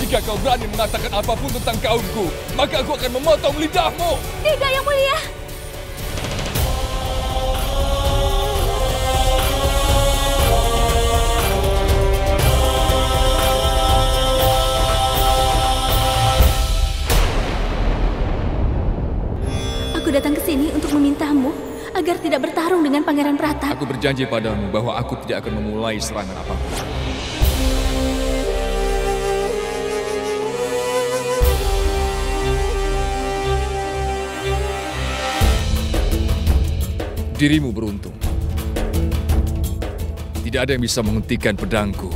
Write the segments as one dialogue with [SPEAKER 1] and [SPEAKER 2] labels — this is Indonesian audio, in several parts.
[SPEAKER 1] Jika kau berani mengatakan apapun tentang kaumku, maka aku akan memotong lidahmu.
[SPEAKER 2] Tidak, Yang Mulia. Aku datang ke sini untuk memintamu agar tidak bertarung dengan Pangeran Pratap.
[SPEAKER 1] Aku berjanji padamu bahwa aku tidak akan memulai serangan apapun. Dirimu beruntung. Tidak ada yang bisa menghentikan pedangku.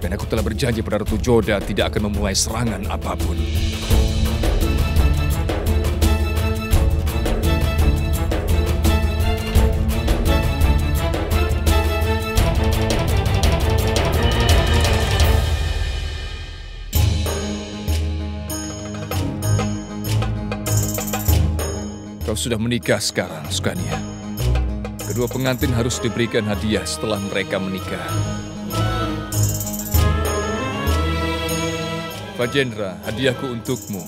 [SPEAKER 1] Dan aku telah berjanji pada Ratu Joda tidak akan memulai serangan apapun. Kau sudah menikah sekarang, Sukania. Kedua pengantin harus diberikan hadiah setelah mereka menikah. Fajendra, hadiahku untukmu.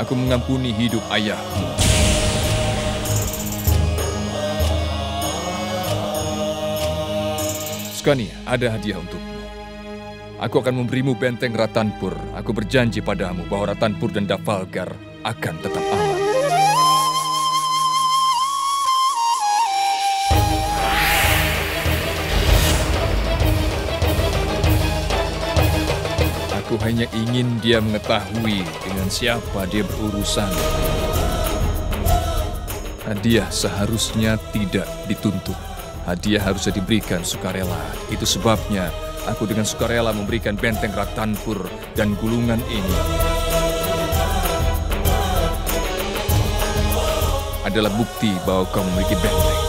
[SPEAKER 1] Aku mengampuni hidup ayahmu. Sukania, ada hadiah untukmu. Aku akan memberimu benteng Ratanpur. Aku berjanji padamu bahwa Ratanpur dan Dafalgar akan tetap aman. Aku hanya ingin dia mengetahui dengan siapa dia berurusan. Hadiah seharusnya tidak dituntut. Hadiah harusnya diberikan sukarela. Itu sebabnya aku dengan sukarela memberikan benteng Ratanpur dan gulungan ini. Adalah bukti bahwa kau memiliki benteng.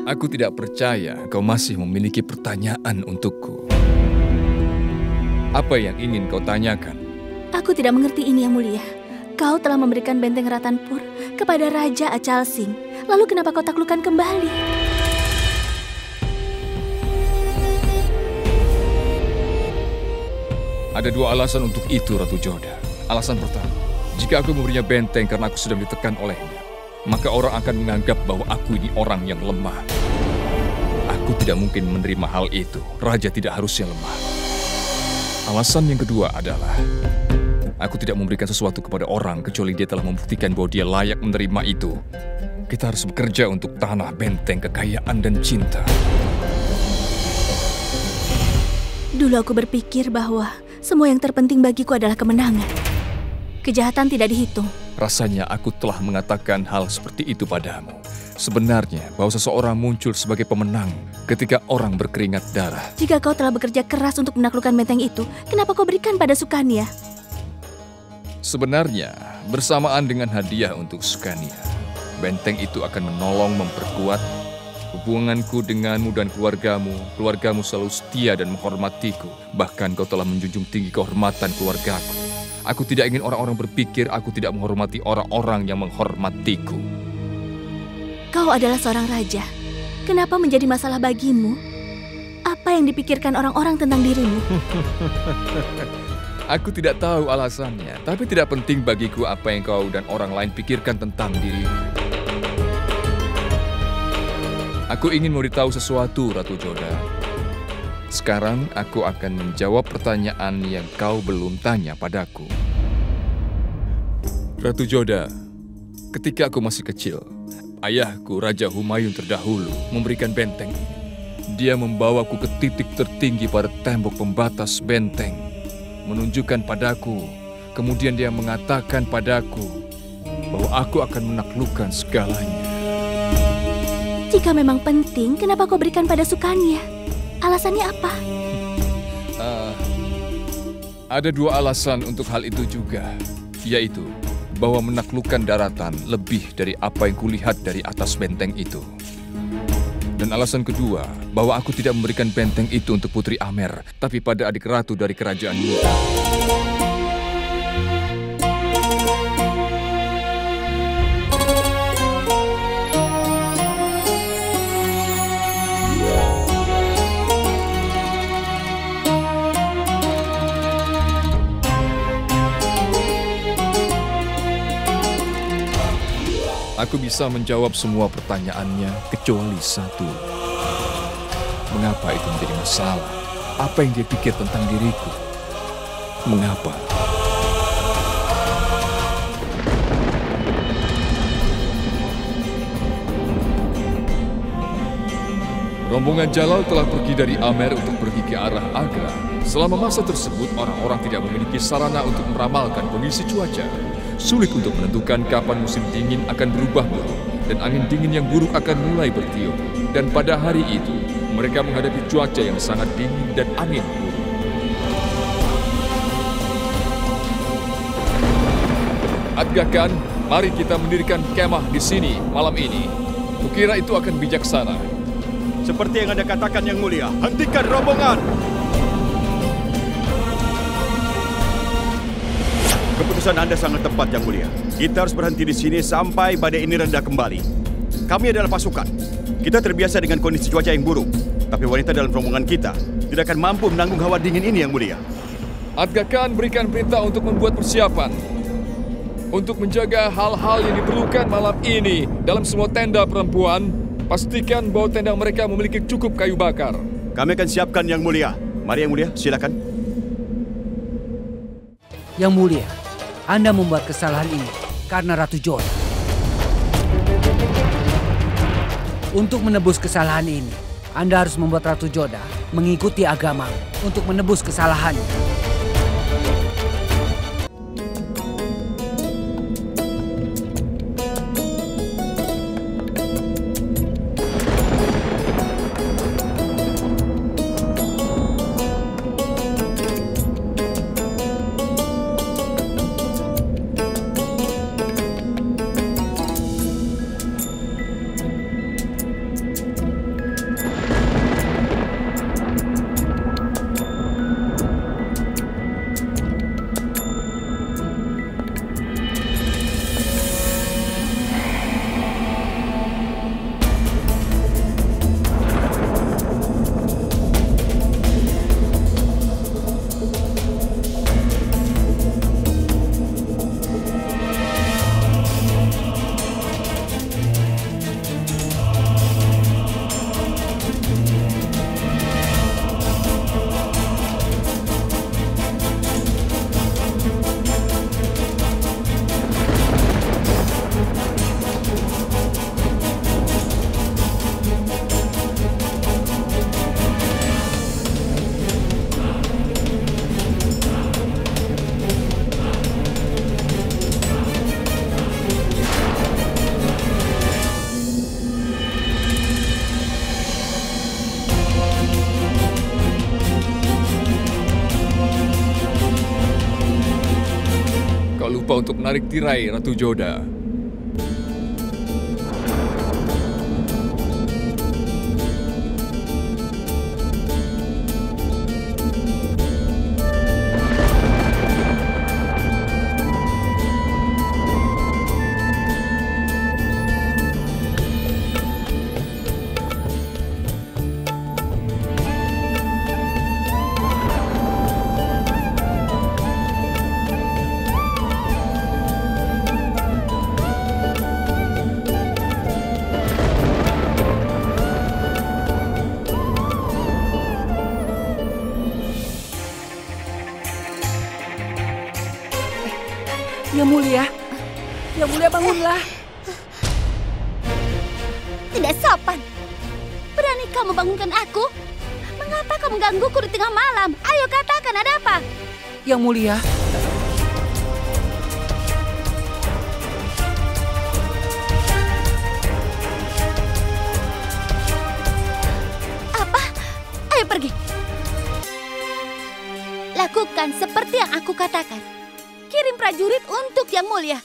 [SPEAKER 1] Aku tidak percaya kau masih memiliki pertanyaan untukku. Apa yang ingin kau tanyakan?
[SPEAKER 2] Aku tidak mengerti ini, Yang Mulia. Kau telah memberikan benteng Ratanpur kepada Raja Acal Singh. Lalu kenapa kau taklukkan kembali?
[SPEAKER 1] Ada dua alasan untuk itu, Ratu Joda. Alasan pertama, jika aku memberinya benteng karena aku sudah ditekan olehnya, maka orang akan menganggap bahwa aku ini orang yang lemah. Aku tidak mungkin menerima hal itu. Raja tidak harusnya lemah. Alasan yang kedua adalah, aku tidak memberikan sesuatu kepada orang kecuali dia telah membuktikan bahwa dia layak menerima itu. Kita harus bekerja untuk tanah, benteng, kekayaan, dan cinta.
[SPEAKER 2] Dulu aku berpikir bahwa semua yang terpenting bagiku adalah kemenangan. Kejahatan tidak dihitung.
[SPEAKER 1] Rasanya aku telah mengatakan hal seperti itu padamu. Sebenarnya bahwa seseorang muncul sebagai pemenang ketika orang berkeringat darah.
[SPEAKER 2] Jika kau telah bekerja keras untuk menaklukkan benteng itu, kenapa kau berikan pada Sukania?
[SPEAKER 1] Sebenarnya bersamaan dengan hadiah untuk Sukania, benteng itu akan menolong memperkuat hubunganku denganmu dan keluargamu. Keluargamu selalu setia dan menghormatiku. Bahkan kau telah menjunjung tinggi kehormatan keluargaku. Aku tidak ingin orang-orang berpikir aku tidak menghormati orang-orang yang menghormatiku.
[SPEAKER 2] Kau adalah seorang raja. Kenapa menjadi masalah bagimu? Apa yang dipikirkan orang-orang tentang dirimu?
[SPEAKER 1] Aku tidak tahu alasannya, tapi tidak penting bagiku apa yang kau dan orang lain pikirkan tentang dirimu. Aku ingin memberitahu sesuatu, Ratu Joda. Sekarang aku akan menjawab pertanyaan yang kau belum tanya padaku. Ratu Joda, ketika aku masih kecil, ayahku, Raja Humayun terdahulu, memberikan benteng ini. Dia membawaku ke titik tertinggi pada tembok pembatas benteng, menunjukkan padaku. Kemudian dia mengatakan padaku, bahwa aku akan menaklukkan segalanya.
[SPEAKER 2] Jika memang penting, kenapa kau berikan pada Sukanya? Alasannya apa?
[SPEAKER 1] Ada dua alasan untuk hal itu juga, yaitu bahwa menaklukkan daratan lebih dari apa yang kulihat dari atas benteng itu. Dan alasan kedua, bahwa aku tidak memberikan benteng itu untuk Putri Amer, tapi pada adik ratu dari kerajaan Muta. Aku bisa menjawab semua pertanyaannya kecuali satu. Mengapa itu menjadi masalah? Apa yang dia pikir tentang diriku? Mengapa? Rombongan Jalal telah pergi dari Amer untuk pergi ke arah Agra. Selama masa tersebut, orang-orang tidak memiliki sarana untuk meramalkan kondisi cuaca. Sulit untuk menentukan kapan musim dingin akan berubah buruk dan angin dingin yang buruk akan mulai bertiup. Dan pada hari itu, mereka menghadapi cuaca yang sangat dingin dan angin buruk. Adgakan, mari kita mendirikan kemah di sini malam ini. Kukira itu akan bijaksana.
[SPEAKER 3] Seperti yang Anda katakan, Yang Mulia, hentikan rombongan! Keputusan Anda sangat tepat, Yang Mulia. Kita harus berhenti di sini sampai badai ini reda kembali. Kami adalah pasukan. Kita terbiasa dengan kondisi cuaca yang buruk. Tapi wanita dalam rombongan kita tidak akan mampu menanggung hawa dingin ini, Yang Mulia.
[SPEAKER 1] Adgakan berikan perintah untuk membuat persiapan. Untuk menjaga hal-hal yang diperlukan malam ini dalam semua tenda perempuan, pastikan bahwa tenda mereka memiliki cukup kayu bakar.
[SPEAKER 3] Kami akan siapkan, Yang Mulia. Mari, Yang Mulia, silakan.
[SPEAKER 4] Yang Mulia, Anda membuat kesalahan ini karena Ratu Joda. Untuk menebus kesalahan ini, Anda harus membuat Ratu Joda mengikuti agama untuk menebus kesalahannya.
[SPEAKER 1] Lupa untuk menarik tirai, Ratu Joda.
[SPEAKER 4] Yang Mulia bangunlah.
[SPEAKER 2] Tidak sopan. Berani kau membangunkan aku? Mengapa kau menggangguku di tengah malam? Ayo katakan, ada apa?
[SPEAKER 4] Yang Mulia,
[SPEAKER 2] Lakukan seperti yang aku katakan. Kirim prajurit untuk Yang Mulia.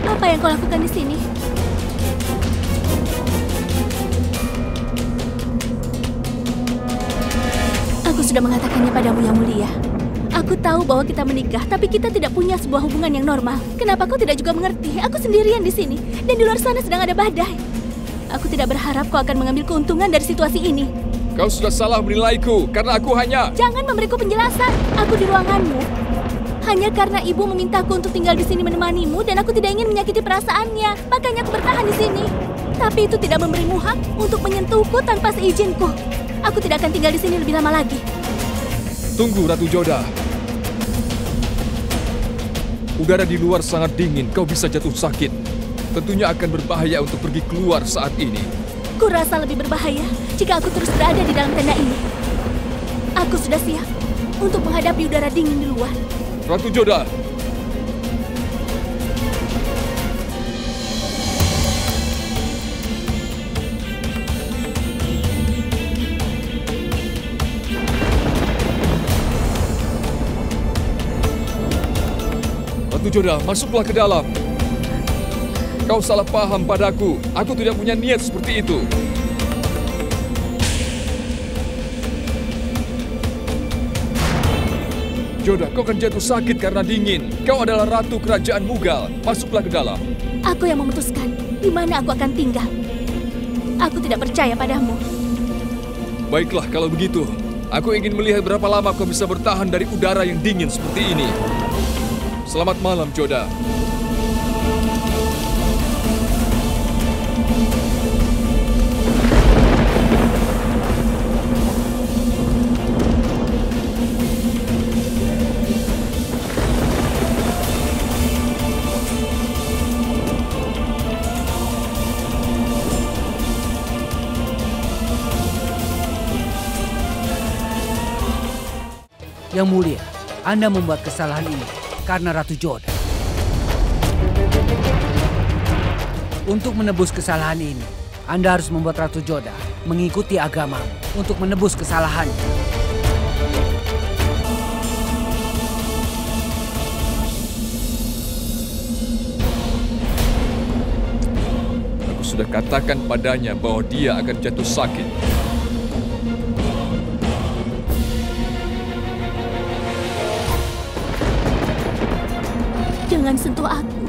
[SPEAKER 2] Apa yang kau lakukan di sini? Aku sudah mengatakannya padamu, Yang Mulia. Aku tahu bahwa kita menikah, tapi kita tidak punya sebuah hubungan yang normal. Kenapa kau tidak juga mengerti? Aku sendirian di sini, dan di luar sana sedang ada badai. Aku tidak berharap kau akan mengambil keuntungan dari situasi ini.
[SPEAKER 1] Kau sudah salah menilaiku, karena aku hanya...
[SPEAKER 2] Jangan memberiku penjelasan. Aku di ruanganmu. Hanya karena ibu memintaku untuk tinggal di sini menemanimu dan aku tidak ingin menyakiti perasaannya. Makanya aku bertahan di sini. Tapi itu tidak memberimu hak untuk menyentuhku tanpa seizinku. Aku tidak akan tinggal di sini lebih lama lagi.
[SPEAKER 1] Tunggu, Ratu Joda. Udara di luar sangat dingin, kau bisa jatuh sakit. Tentunya akan berbahaya untuk pergi keluar saat ini.
[SPEAKER 2] Kurasa lebih berbahaya jika aku terus berada di dalam tenda ini. Aku sudah siap untuk menghadapi udara dingin di luar.
[SPEAKER 1] Ratu Joda. Ratu Joda, masuklah ke dalam. Kau salah paham padaku. Aku tidak punya niat seperti itu. Joda, kau akan jatuh sakit karena dingin. Kau adalah ratu kerajaan Mughal. Masuklah ke dalam.
[SPEAKER 2] Aku yang memutuskan di mana aku akan tinggal. Aku tidak percaya padamu.
[SPEAKER 1] Baiklah, kalau begitu. Aku ingin melihat berapa lama kau bisa bertahan dari udara yang dingin seperti ini. Selamat malam, Joda.
[SPEAKER 4] Yang Mulia, Anda membuat kesalahan ini karena Ratu Joda. Untuk menebus kesalahan ini, Anda harus membuat Ratu Joda mengikuti agamamu untuk menebus kesalahannya.
[SPEAKER 1] Aku sudah katakan padanya bahwa dia akan jatuh sakit.
[SPEAKER 2] Jangan sentuh aku.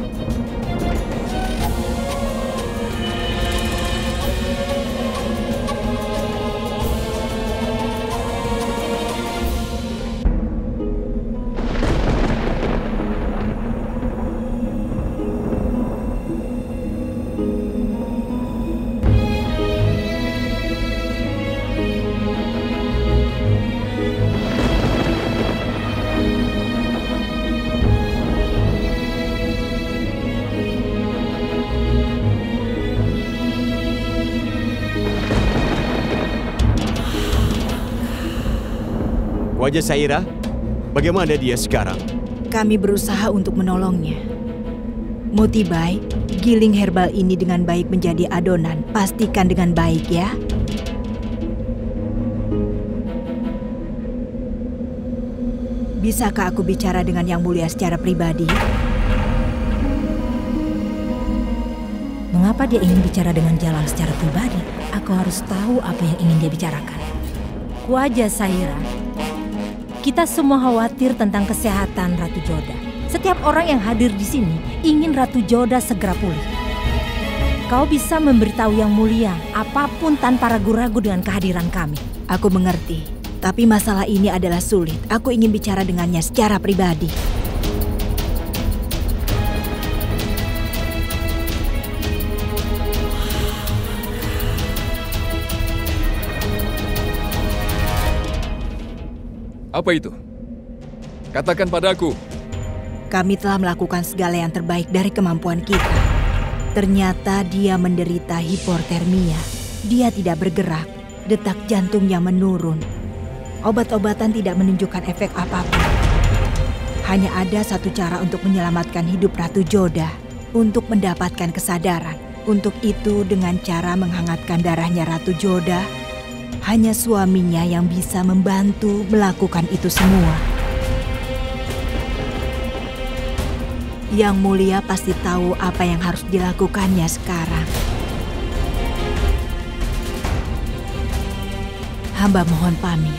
[SPEAKER 3] Wajah Saira, bagaimana dia sekarang?
[SPEAKER 5] Kami berusaha untuk menolongnya. Motibai, giling herbal ini dengan baik menjadi adonan. Pastikan dengan baik ya. Bisakah aku bicara dengan Yang Mulia secara pribadi?
[SPEAKER 6] Mengapa dia ingin bicara dengan Jalal secara pribadi? Aku harus tahu apa yang ingin dia bicarakan. Wajah Saira, kita semua khawatir tentang kesehatan Ratu Joda. Setiap orang yang hadir di sini ingin Ratu Joda segera pulih. Kau bisa memberitahu Yang Mulia apapun tanpa ragu-ragu dengan kehadiran kami.
[SPEAKER 5] Aku mengerti, tapi masalah ini adalah sulit. Aku ingin bicara dengannya secara pribadi.
[SPEAKER 1] Apa itu? Katakan padaku.
[SPEAKER 5] Kami telah melakukan segala yang terbaik dari kemampuan kita. Ternyata dia menderita hipotermia. Dia tidak bergerak, detak jantungnya menurun. Obat-obatan tidak menunjukkan efek apapun. Hanya ada satu cara untuk menyelamatkan hidup Ratu Joda, untuk mendapatkan kesadaran. Untuk itu dengan cara menghangatkan darahnya Ratu Joda, hanya suaminya yang bisa membantu melakukan itu semua. Yang Mulia pasti tahu apa yang harus dilakukannya sekarang. Hamba mohon pamit.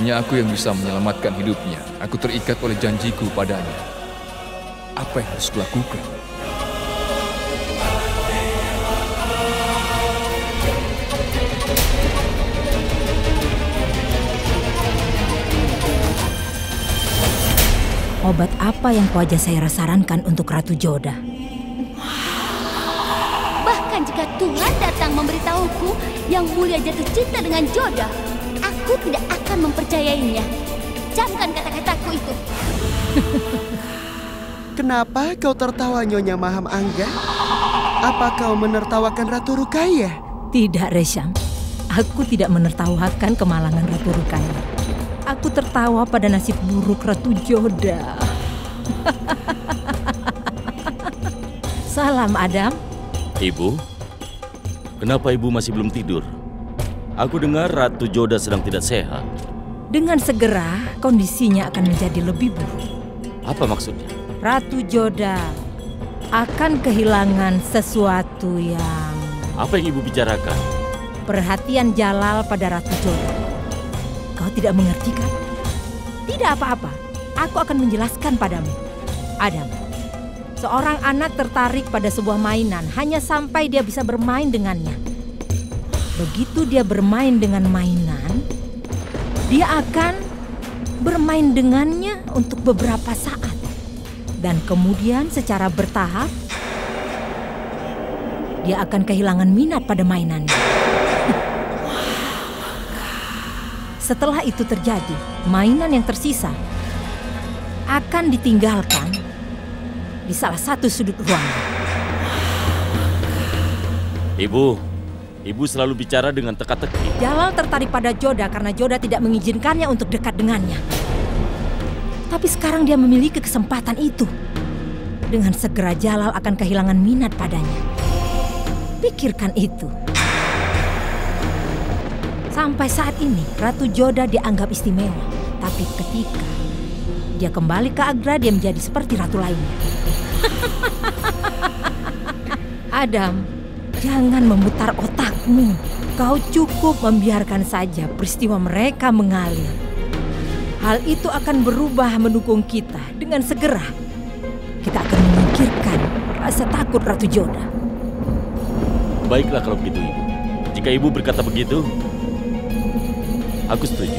[SPEAKER 1] Hanya aku yang bisa menyelamatkan hidupnya. Aku terikat oleh janjiku padanya. Apa yang harus kulakukan?
[SPEAKER 6] Obat apa yang Wajah Saira sarankan untuk Ratu Joda?
[SPEAKER 2] Bahkan jika Tuhan datang memberitahuku Yang Mulia jatuh cinta dengan Joda, aku tidak akan mempercayainya. Camkan kata-kataku itu.
[SPEAKER 7] Kenapa kau tertawa, Nyonya Maham Angga? Apa kau menertawakan Ratu Rukaya?
[SPEAKER 6] Tidak, Resham. Aku tidak menertawakan kemalangan Ratu Rukaya. Aku tertawa pada nasib buruk Ratu Joda. Salam, Adam.
[SPEAKER 8] Ibu, kenapa ibu masih belum tidur? Aku dengar Ratu Joda sedang tidak sehat.
[SPEAKER 6] Dengan segera, kondisinya akan menjadi lebih buruk.
[SPEAKER 8] Apa maksudnya?
[SPEAKER 6] Ratu Joda akan kehilangan sesuatu yang...
[SPEAKER 8] Apa yang ibu bicarakan?
[SPEAKER 6] Perhatian Jalal pada Ratu Joda. Kau tidak mengerti kan? Tidak apa-apa. Aku akan menjelaskan padamu. Adam, seorang anak tertarik pada sebuah mainan hanya sampai dia bisa bermain dengannya. Begitu dia bermain dengan mainan, dia akan bermain dengannya untuk beberapa saat. Dan kemudian secara bertahap, dia akan kehilangan minat pada mainannya. Setelah itu terjadi, mainan yang tersisa akan ditinggalkan di salah satu sudut ruangan.
[SPEAKER 8] Ibu selalu bicara dengan teka-teki.
[SPEAKER 6] Jalal tertarik pada Joda karena Joda tidak mengizinkannya untuk dekat dengannya. Tapi sekarang dia memiliki kesempatan itu. Dengan segera Jalal akan kehilangan minat padanya. Pikirkan itu. Sampai saat ini Ratu Joda dianggap istimewa. Tapi ketika dia kembali ke Agra, dia menjadi seperti ratu lainnya. Adam, jangan memutar otakmu. Kau cukup membiarkan saja peristiwa mereka mengalir. Hal itu akan berubah mendukung kita. Dengan segera, kita akan menyingkirkan rasa takut Ratu Joda.
[SPEAKER 8] Baiklah kalau begitu, Ibu. Jika Ibu berkata begitu, aku setuju.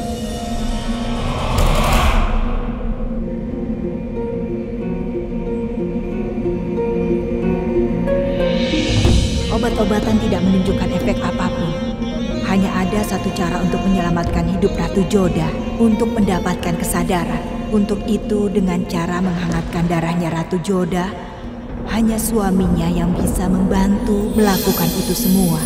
[SPEAKER 5] Obat-obatan tidak menunjukkan efek apapun. Hanya ada satu cara untuk menyelamatkan hidup Ratu Joda, untuk mendapatkan kesadaran. Untuk itu dengan cara menghangatkan darahnya Ratu Joda, hanya suaminya yang bisa membantu melakukan itu semua.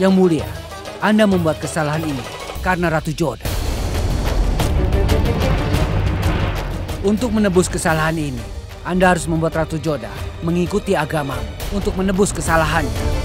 [SPEAKER 4] Yang mulia, Anda membuat kesalahan ini karena Ratu Joda. Untuk menebus kesalahan ini, Anda harus membuat Ratu Joda mengikuti agamamu untuk menebus kesalahannya.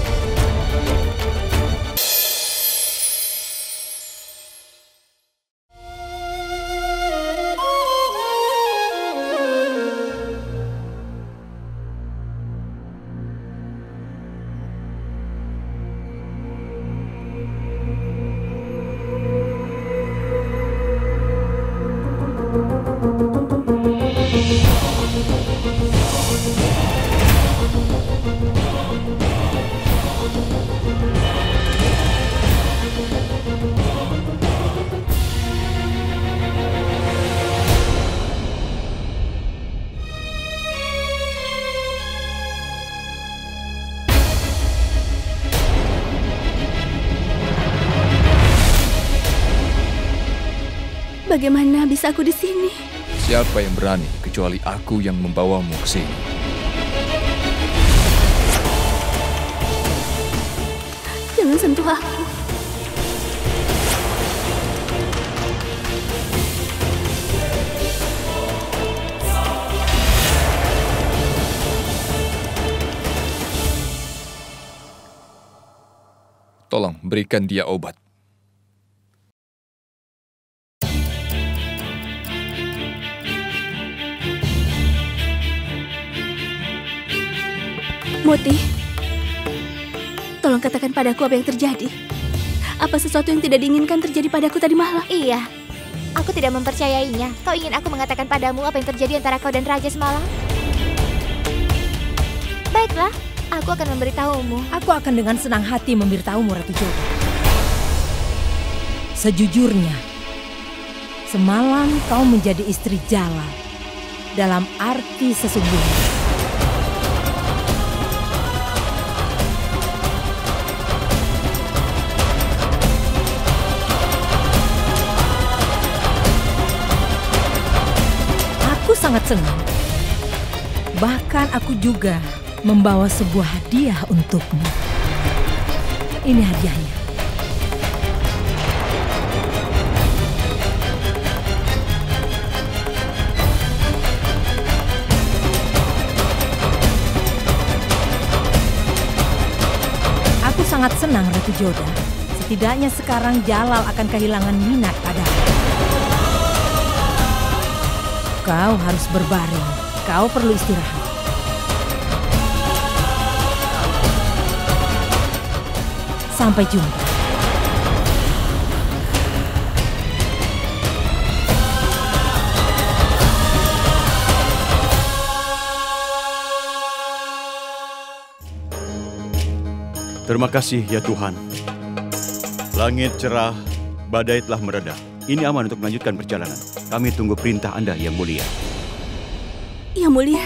[SPEAKER 2] Bagaimana bisa aku di sini?
[SPEAKER 1] Siapa yang berani kecuali aku yang membawamu ke sini?
[SPEAKER 2] Jangan sentuh aku.
[SPEAKER 1] Tolong berikan dia obat.
[SPEAKER 2] Moti, tolong katakan padaku apa yang terjadi. Apa sesuatu yang tidak diinginkan terjadi padaku tadi malam?
[SPEAKER 9] Iya, aku tidak mempercayainya. Kau ingin aku mengatakan padamu apa yang terjadi antara kau dan Raja semalam? Baiklah, aku akan memberitahumu.
[SPEAKER 6] Aku akan dengan senang hati memberitahumu, Ratu Joda. Sejujurnya, semalam kau menjadi istri Jalal dalam arti sesungguhnya. Aku sangat senang. Bahkan aku juga membawa sebuah hadiah untukmu. Ini hadiahnya. Aku sangat senang, Ratu Joda. Setidaknya sekarang Jalal akan kehilangan minat padamu. Kau harus berbaring. Kau perlu istirahat. Sampai jumpa.
[SPEAKER 3] Terima kasih ya Tuhan. Langit cerah, badai telah mereda. Ini aman untuk melanjutkan perjalanan. Kami tunggu perintah Anda, Yang Mulia.
[SPEAKER 2] Yang Mulia.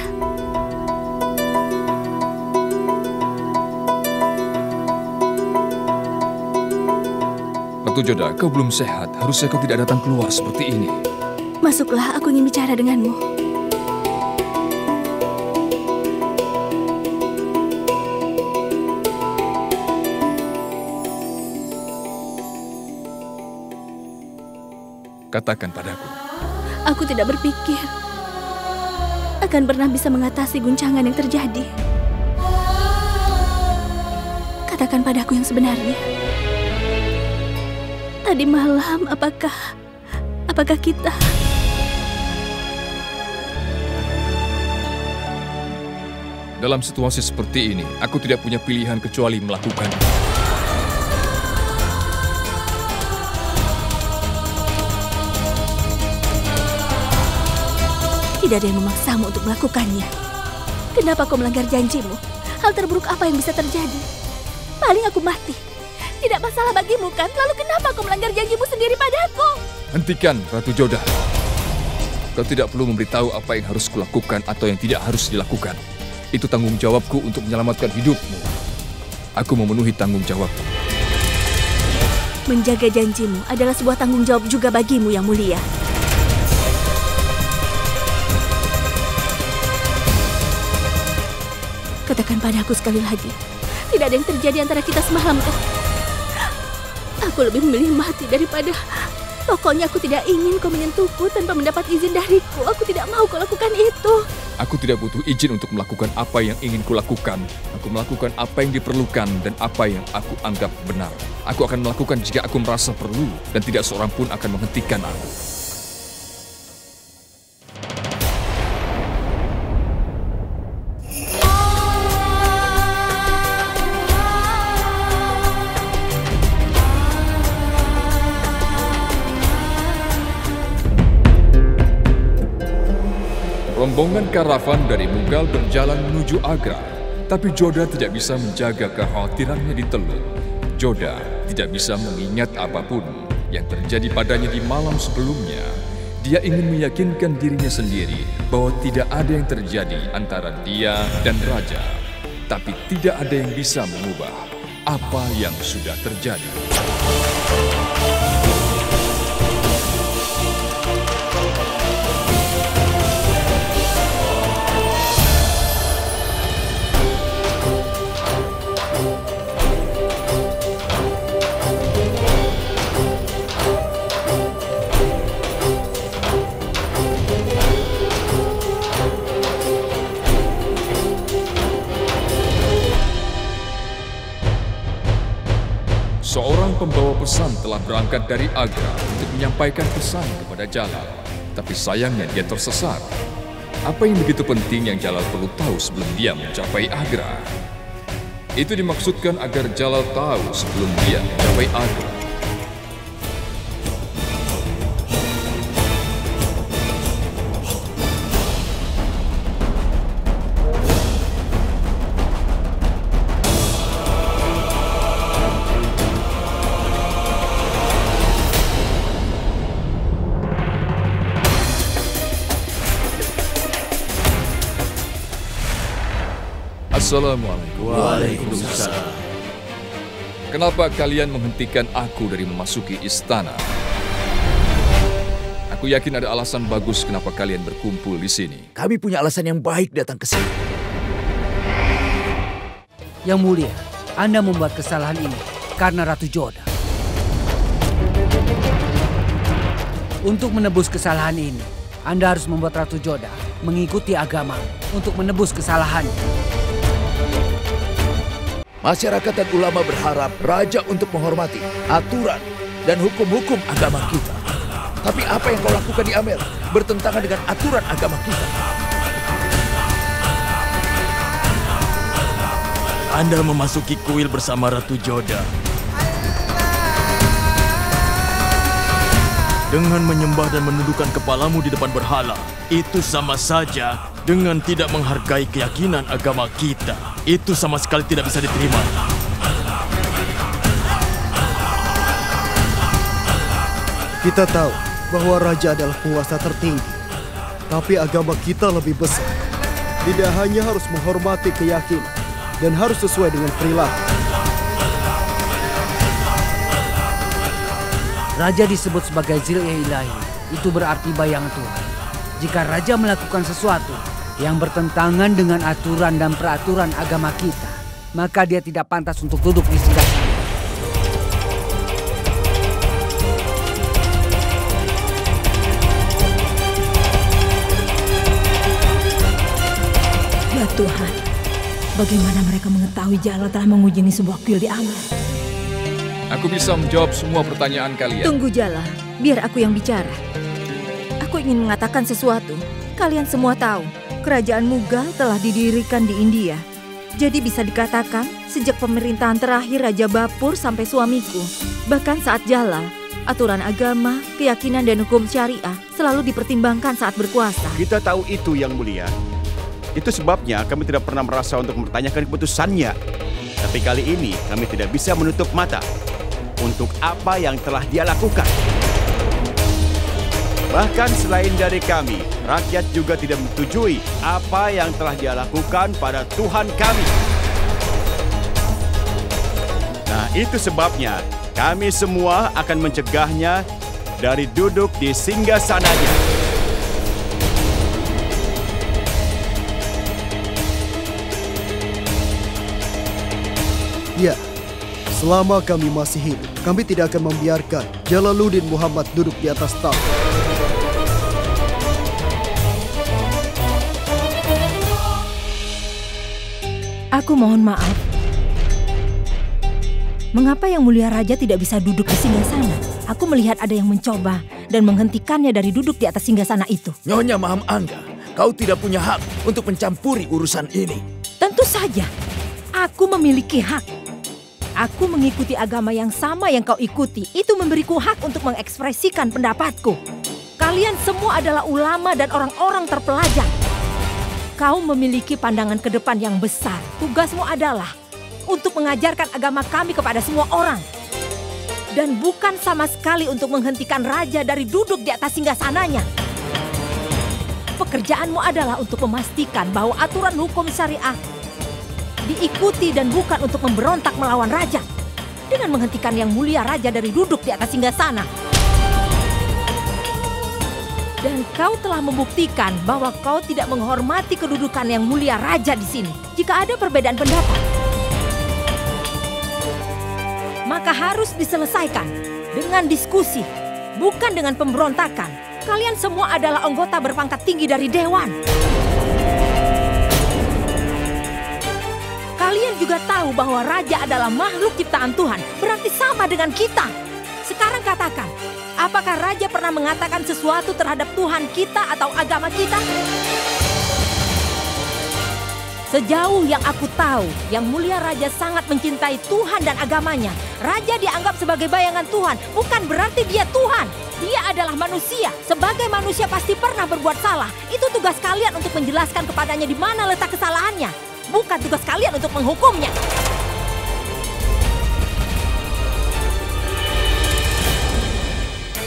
[SPEAKER 1] Ratu Joda, kau belum sehat. Harusnya kau tidak datang keluar seperti ini.
[SPEAKER 2] Masuklah, aku ingin bicara denganmu.
[SPEAKER 1] Katakan padaku.
[SPEAKER 2] Aku tidak berpikir akan pernah bisa mengatasi guncangan yang terjadi. Katakan padaku yang sebenarnya. Tadi malam apakah kita...
[SPEAKER 1] Dalam situasi seperti ini, aku tidak punya pilihan kecuali melakukannya.
[SPEAKER 2] Tidak ada yang memaksamu untuk melakukannya. Kenapa kau melanggar janjimu? Hal terburuk apa yang bisa terjadi? Paling aku mati. Tidak masalah bagimu kan? Lalu kenapa kau melanggar janjimu sendiri padaku?
[SPEAKER 1] Hentikan, Ratu Jodah. Kau tidak perlu memberitahu apa yang harus kulakukan atau yang tidak harus dilakukan. Itu tanggung jawabku untuk menyelamatkan hidupmu. Aku memenuhi tanggung jawabku.
[SPEAKER 2] Menjaga janjimu adalah sebuah tanggung jawab juga bagimu, Yang Mulia. Katakan padaku sekali lagi, tidak ada yang terjadi antara kita semalam kan? Aku lebih memilih mati daripada... Pokoknya aku tidak ingin kau menyentuhku tanpa mendapat izin dariku. Aku tidak mau kau lakukan itu.
[SPEAKER 1] Aku tidak butuh izin untuk melakukan apa yang ingin kulakukan. Aku melakukan apa yang diperlukan dan apa yang aku anggap benar. Aku akan melakukan jika aku merasa perlu dan tidak seorang pun akan menghentikan aku. Rombongan karavan dari Mughal berjalan menuju Agra, tapi Jodah tidak bisa menjaga kekhawatirannya di Teluk. Jodah tidak bisa mengingat apapun yang terjadi padanya di malam sebelumnya. Dia ingin meyakinkan dirinya sendiri bahwa tidak ada yang terjadi antara dia dan Raja. Tapi tidak ada yang bisa mengubah apa yang sudah terjadi. Seorang pembawa pesan telah berangkat dari Agra untuk menyampaikan pesan kepada Jalal. Tapi sayangnya dia tersesat. Apa yang begitu penting yang Jalal perlu tahu sebelum dia mencapai Agra? Itu dimaksudkan agar Jalal tahu sebelum dia mencapai Agra. Assalamualaikum.
[SPEAKER 8] Waalaikumsalam.
[SPEAKER 1] Kenapa kalian menghentikan aku dari memasuki istana? Aku yakin ada alasan bagus kenapa kalian berkumpul di sini.
[SPEAKER 10] Kami punya alasan yang baik datang ke sini.
[SPEAKER 4] Yang Mulia, Anda membuat kesalahan ini karena Ratu Jodah. Untuk menebus kesalahan ini, Anda harus membuat Ratu Jodah mengikuti agama untuk menebus kesalahannya.
[SPEAKER 10] Masyarakat dan ulama berharap raja untuk menghormati aturan dan hukum-hukum agama kita. Tapi apa yang kau lakukan di Amer bertentangan dengan aturan agama kita.
[SPEAKER 8] Anda memasuki kuil bersama Ratu Jodah. Dengan menyembah dan menundukkan kepalamu di depan berhala, itu sama saja dengan tidak menghargai keyakinan agama kita. Itu sama sekali tidak bisa diterima.
[SPEAKER 7] Kita tahu bahwa raja adalah penguasa tertinggi. Tapi agama kita lebih besar. Tidak hanya harus menghormati keyakinan dan harus sesuai dengan perilaku.
[SPEAKER 4] Raja disebut sebagai Zil-e-Ilahi. Itu berarti bayangan Tuhan. Jika raja melakukan sesuatu yang bertentangan dengan aturan dan peraturan agama kita, maka dia tidak pantas untuk duduk di sidang.
[SPEAKER 6] bagaimana mereka mengetahui Jalal telah mengunjungi sebuah kuil di Amer?
[SPEAKER 1] Aku bisa menjawab semua pertanyaan kalian.
[SPEAKER 5] Tunggu Jalal, biar aku yang bicara. Aku ingin mengatakan sesuatu. Kalian semua tahu, kerajaan Mughal telah didirikan di India. Jadi bisa dikatakan, sejak pemerintahan terakhir Raja Bapur sampai suamiku. Bahkan saat Jalal, aturan agama, keyakinan dan hukum syariah selalu dipertimbangkan saat berkuasa.
[SPEAKER 3] Kita tahu itu, Yang Mulia. Itu sebabnya kami tidak pernah merasa untuk mempertanyakan keputusannya. Tapi kali ini kami tidak bisa menutup mata untuk apa yang telah dia lakukan. Bahkan selain dari kami, rakyat juga tidak menyetujui apa yang telah dia lakukan pada Tuhan kami. Nah, itu sebabnya kami semua akan mencegahnya dari duduk di singgasananya.
[SPEAKER 7] Ya, selama kami masih hidup, kami tidak akan membiarkan Jalaluddin Muhammad duduk di atas tahta.
[SPEAKER 6] Aku mohon maaf. Mengapa Yang Mulia Raja tidak bisa duduk di singgasana? Aku melihat ada yang mencoba dan menghentikannya dari duduk di atas singgasana itu.
[SPEAKER 10] Nyonya Maham Angga, kau tidak punya hak untuk mencampuri urusan ini.
[SPEAKER 6] Tentu saja, aku memiliki hak. Aku mengikuti agama yang sama yang kau ikuti. Itu memberiku hak untuk mengekspresikan pendapatku. Kalian semua adalah ulama dan orang-orang terpelajar. Kau memiliki pandangan ke depan yang besar. Tugasmu adalah untuk mengajarkan agama kami kepada semua orang. Dan bukan sama sekali untuk menghentikan raja dari duduk di atas singgasananya. Pekerjaanmu adalah untuk memastikan bahwa aturan hukum syariah diikuti dan bukan untuk memberontak melawan raja. Dengan menghentikan Yang Mulia Raja dari duduk di atas singgasana. Dan kau telah membuktikan bahwa kau tidak menghormati kedudukan Yang Mulia Raja di sini. Jika ada perbedaan pendapat, maka harus diselesaikan dengan diskusi, bukan dengan pemberontakan. Kalian semua adalah anggota berpangkat tinggi dari Dewan. Kalian juga tahu bahwa raja adalah makhluk ciptaan Tuhan, berarti sama dengan kita. Sekarang katakan, apakah raja pernah mengatakan sesuatu terhadap Tuhan kita atau agama kita? Sejauh yang aku tahu, Yang Mulia Raja sangat mencintai Tuhan dan agamanya. Raja dianggap sebagai bayangan Tuhan, bukan berarti dia Tuhan. Dia adalah manusia. Sebagai manusia pasti pernah berbuat salah. Itu tugas kalian untuk menjelaskan kepadanya di mana letak kesalahannya. Bukan tugas kalian untuk menghukumnya.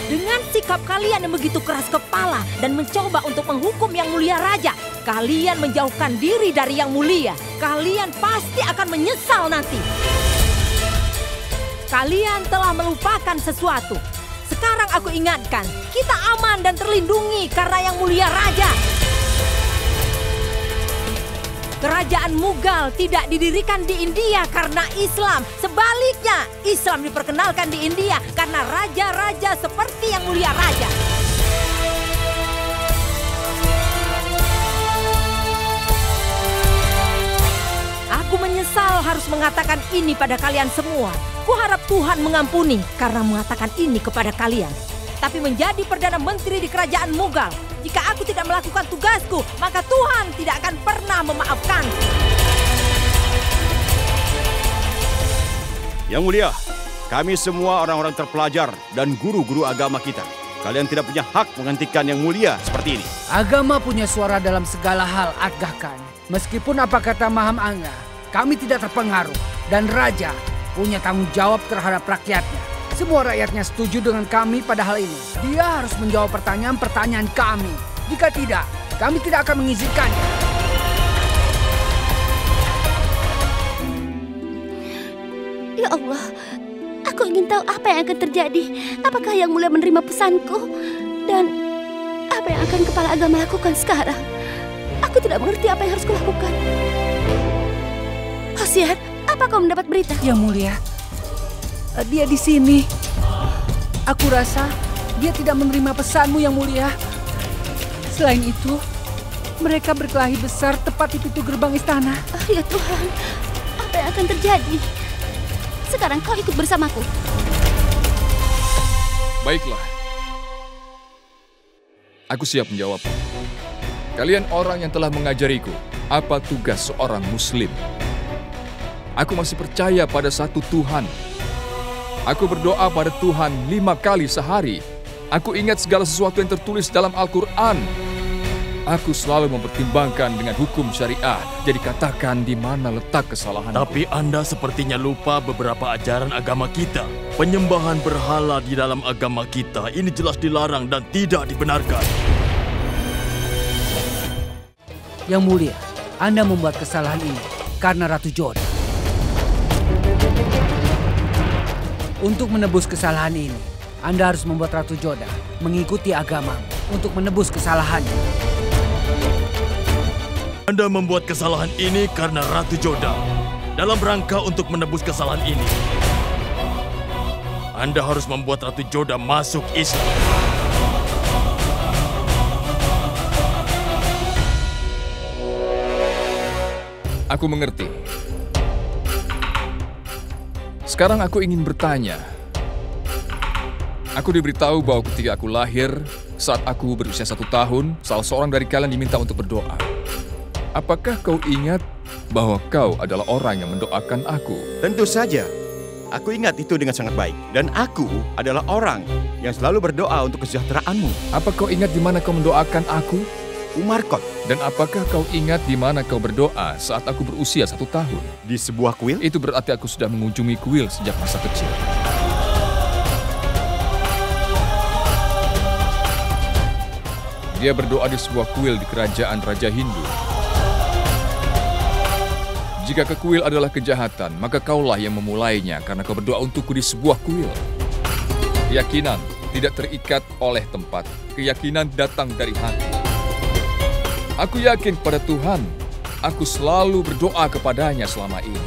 [SPEAKER 6] Dengan sikap kalian yang begitu keras kepala dan mencoba untuk menghukum Yang Mulia Raja, kalian menjauhkan diri dari Yang Mulia. Kalian pasti akan menyesal nanti. Kalian telah melupakan sesuatu. Sekarang aku ingatkan, kita aman dan terlindungi karena Yang Mulia Raja. Kerajaan Mughal tidak didirikan di India karena Islam. Sebaliknya, Islam diperkenalkan di India karena raja-raja seperti Yang Mulia Raja. Aku menyesal harus mengatakan ini pada kalian semua. Kuharap Tuhan mengampuni karena mengatakan ini kepada kalian. Tapi menjadi Perdana Menteri di Kerajaan Mughal, jika aku tidak melakukan tugasku, maka Tuhan tidak akan pernah memaafkan.
[SPEAKER 3] Yang Mulia, kami semua orang-orang terpelajar dan guru-guru agama kita. Kalian tidak punya hak menghentikan Yang Mulia seperti ini.
[SPEAKER 4] Agama punya suara dalam segala hal, Aga Khan. Meskipun apa kata Maham Angga, kami tidak terpengaruh. Dan Raja punya tanggung jawab terhadap rakyatnya. Semua rakyatnya setuju dengan kami pada hal ini. Dia harus menjawab pertanyaan-pertanyaan kami. Jika tidak, kami tidak akan mengizinkannya.
[SPEAKER 2] Ya Allah, aku ingin tahu apa yang akan terjadi. Apakah Yang Mulia menerima pesanku? Dan apa yang akan kepala agama lakukan sekarang? Aku tidak mengerti apa yang harus kulakukan. Hosian, apa kau mendapat berita?
[SPEAKER 4] Yang Mulia, dia di sini. Aku rasa dia tidak menerima pesanmu, Yang Mulia. Selain itu, Mereka berkelahi besar tepat di pintu gerbang istana.
[SPEAKER 2] Ya Tuhan, apa yang akan terjadi? Sekarang kau ikut bersamaku.
[SPEAKER 1] Baiklah. Aku siap menjawab. Kalian orang yang telah mengajariku apa tugas seorang Muslim. Aku masih percaya pada satu Tuhan. Aku berdoa pada Tuhan 5 kali sehari. Aku ingat segala sesuatu yang tertulis dalam Al-Quran. Aku selalu mempertimbangkan dengan hukum syariah. Jadi katakan di mana letak kesalahan.
[SPEAKER 8] Tapi Anda sepertinya lupa beberapa ajaran agama kita. Penyembahan berhala di dalam agama kita ini jelas dilarang dan tidak dibenarkan.
[SPEAKER 4] Yang mulia, Anda membuat kesalahan ini karena Ratu Joda. Untuk menebus kesalahan ini, Anda harus membuat Ratu Joda mengikuti agamamu untuk menebus kesalahannya.
[SPEAKER 8] Anda membuat kesalahan ini karena Ratu Joda. Dalam rangka untuk menebus kesalahan ini, Anda harus membuat Ratu Joda masuk Islam.
[SPEAKER 1] Aku mengerti. Sekarang aku ingin bertanya. Aku diberitahu bahwa ketika aku lahir, saat aku berusia 1 tahun, salah seorang dari kalian diminta untuk berdoa. Apakah kau ingat bahwa kau adalah orang yang mendoakan aku?
[SPEAKER 3] Tentu saja. Aku ingat itu dengan sangat baik. Dan aku adalah orang yang selalu berdoa untuk kesejahteraanmu.
[SPEAKER 1] Apa kau ingat di mana kau mendoakan aku?
[SPEAKER 3] Umarkot.
[SPEAKER 1] Dan apakah kau ingat di mana kau berdoa saat aku berusia 1 tahun?
[SPEAKER 3] Di sebuah kuil?
[SPEAKER 1] Itu berarti aku sudah mengunjungi kuil sejak masa kecil. Dia berdoa di sebuah kuil di kerajaan Raja Hindu. Jika ke kuil adalah kejahatan, maka kaulah yang memulainya karena kau berdoa untukku di sebuah kuil. Keyakinan tidak terikat oleh tempat. Keyakinan datang dari hati. Aku yakin kepada Tuhan. Aku selalu berdoa kepadanya selama ini.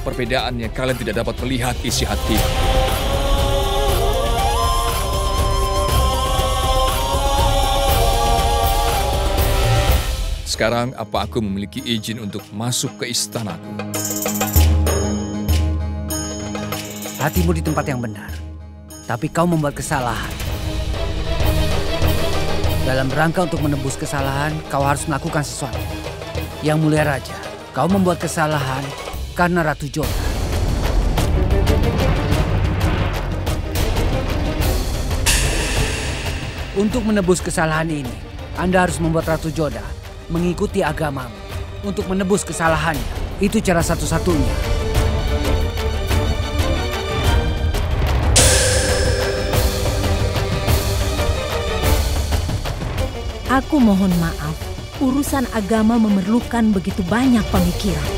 [SPEAKER 1] Perbedaannya kalian tidak dapat melihat isi hati. Sekarang apa aku memiliki izin untuk masuk ke istanaku?
[SPEAKER 4] Hatimu di tempat yang benar, tapi kau membuat kesalahan. Dalam rangka untuk menebus kesalahan, kau harus melakukan sesuatu. Yang mulia Raja, kau membuat kesalahan karena Ratu Joda. Untuk menebus kesalahan ini, Anda harus membuat Ratu Joda mengikuti agamamu untuk menebus kesalahannya. Itu cara satu-satunya.
[SPEAKER 6] Aku mohon maaf, urusan agama memerlukan begitu banyak pemikiran.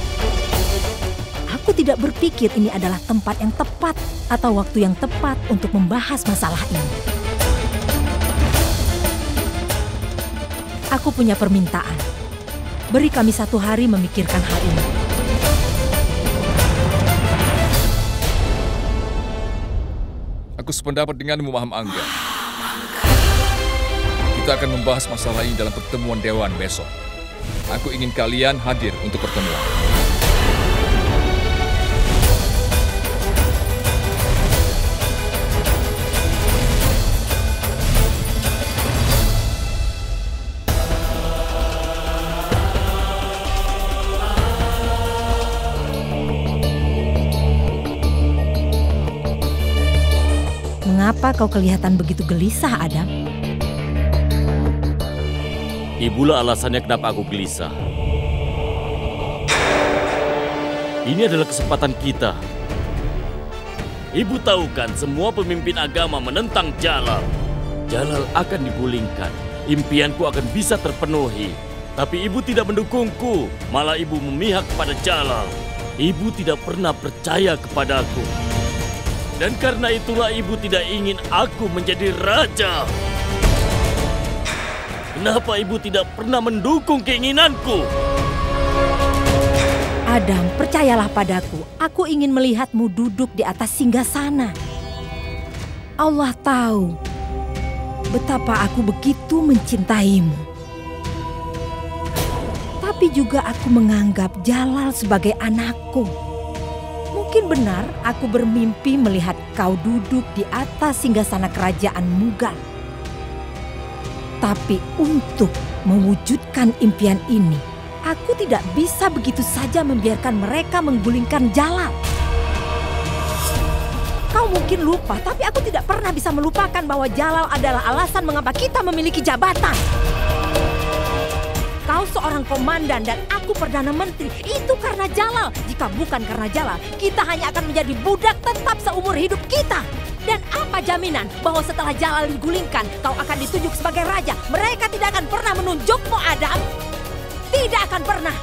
[SPEAKER 6] Aku tidak berpikir ini adalah tempat yang tepat atau waktu yang tepat untuk membahas masalah ini. Aku punya permintaan. Beri kami 1 hari memikirkan hal ini.
[SPEAKER 1] Aku sependapat denganmu, Maham Angga. Kita akan membahas masalah ini dalam pertemuan Dewan besok. Aku ingin kalian hadir untuk pertemuan.
[SPEAKER 6] Mengapa kau kelihatan begitu gelisah, Adam?
[SPEAKER 11] Ibulah alasannya kenapa aku gelisah. Ini adalah kesempatan kita. Ibu tahu kan semua pemimpin agama menentang Jalal. Jalal akan digulingkan. Impianku akan bisa terpenuhi. Tapi ibu tidak mendukungku. Malah ibu memihak pada Jalal. Ibu tidak pernah percaya kepadaku. Dan karena itulah ibu tidak ingin aku menjadi raja. Kenapa ibu tidak pernah mendukung keinginanku?
[SPEAKER 6] Adam, percayalah padaku. Aku ingin melihatmu duduk di atas singgasana. Allah tahu betapa aku begitu mencintaimu. Tapi juga aku menganggap Jalal sebagai anakku. Mungkin benar aku bermimpi melihat kau duduk di atas singgasana kerajaan Mughal. Tapi untuk mewujudkan impian ini, aku tidak bisa begitu saja membiarkan mereka menggulingkan Jalal. Kau mungkin lupa, tapi aku tidak pernah bisa melupakan bahwa Jalal adalah alasan mengapa kita memiliki jabatan. Kau seorang komandan dan aku Perdana Menteri. Itu karena Jalal. Jika bukan karena Jalal, kita hanya akan menjadi budak tetap seumur hidup kita. Dan apa jaminan bahwa setelah Jalal digulingkan, kau akan ditunjuk sebagai raja? Mereka tidak akan pernah menunjukmu, Adam. Tidak akan pernah.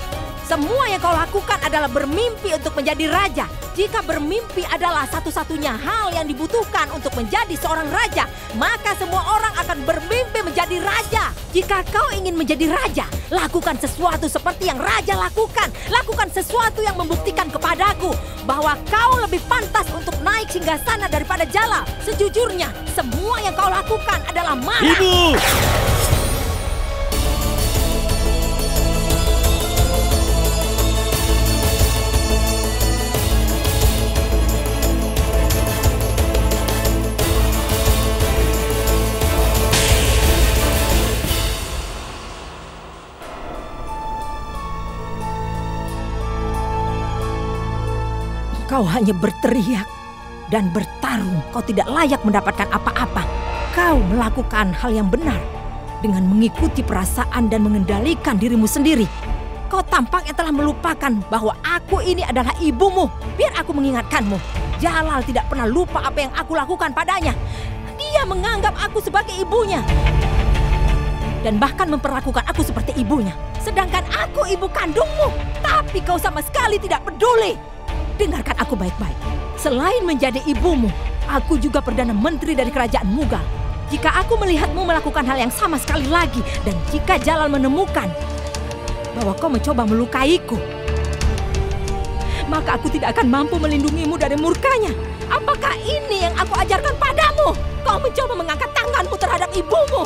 [SPEAKER 6] Semua yang kau lakukan adalah bermimpi untuk menjadi raja. Jika bermimpi adalah satu-satunya hal yang dibutuhkan untuk menjadi seorang raja, maka semua orang akan bermimpi menjadi raja. Jika kau ingin menjadi raja, lakukan sesuatu seperti yang raja lakukan. Lakukan sesuatu yang membuktikan kepadaku bahwa kau lebih pantas untuk naik singgasana daripada Jalal. Sejujurnya, semua yang kau lakukan adalah marah.
[SPEAKER 11] Ibu!
[SPEAKER 6] Kau hanya berteriak dan bertarung. Kau tidak layak mendapatkan apa-apa. Kau melakukan hal yang benar dengan mengikuti perasaan dan mengendalikan dirimu sendiri. Kau tampaknya telah melupakan bahwa aku ini adalah ibumu. Biar aku mengingatkanmu. Jalal tidak pernah lupa apa yang aku lakukan padanya. Dia menganggap aku sebagai ibunya. Dan bahkan memperlakukan aku seperti ibunya. Sedangkan aku ibu kandungmu. Tapi kau sama sekali tidak peduli. Dengarkan aku baik-baik. Selain menjadi ibumu, aku juga Perdana Menteri dari kerajaan Mughal. Jika aku melihatmu melakukan hal yang sama sekali lagi, dan jika Jalal menemukan bahwa kau mencoba melukaiku, maka aku tidak akan mampu melindungimu dari murkanya. Apakah ini yang aku ajarkan padamu? Kau mencoba mengangkat tanganmu terhadap ibumu.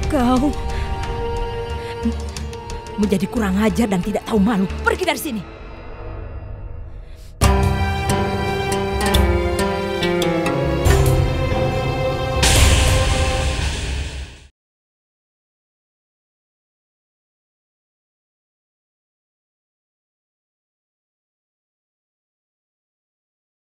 [SPEAKER 6] Kau menjadi kurang ajar dan tidak tahu malu. Pergi dari sini.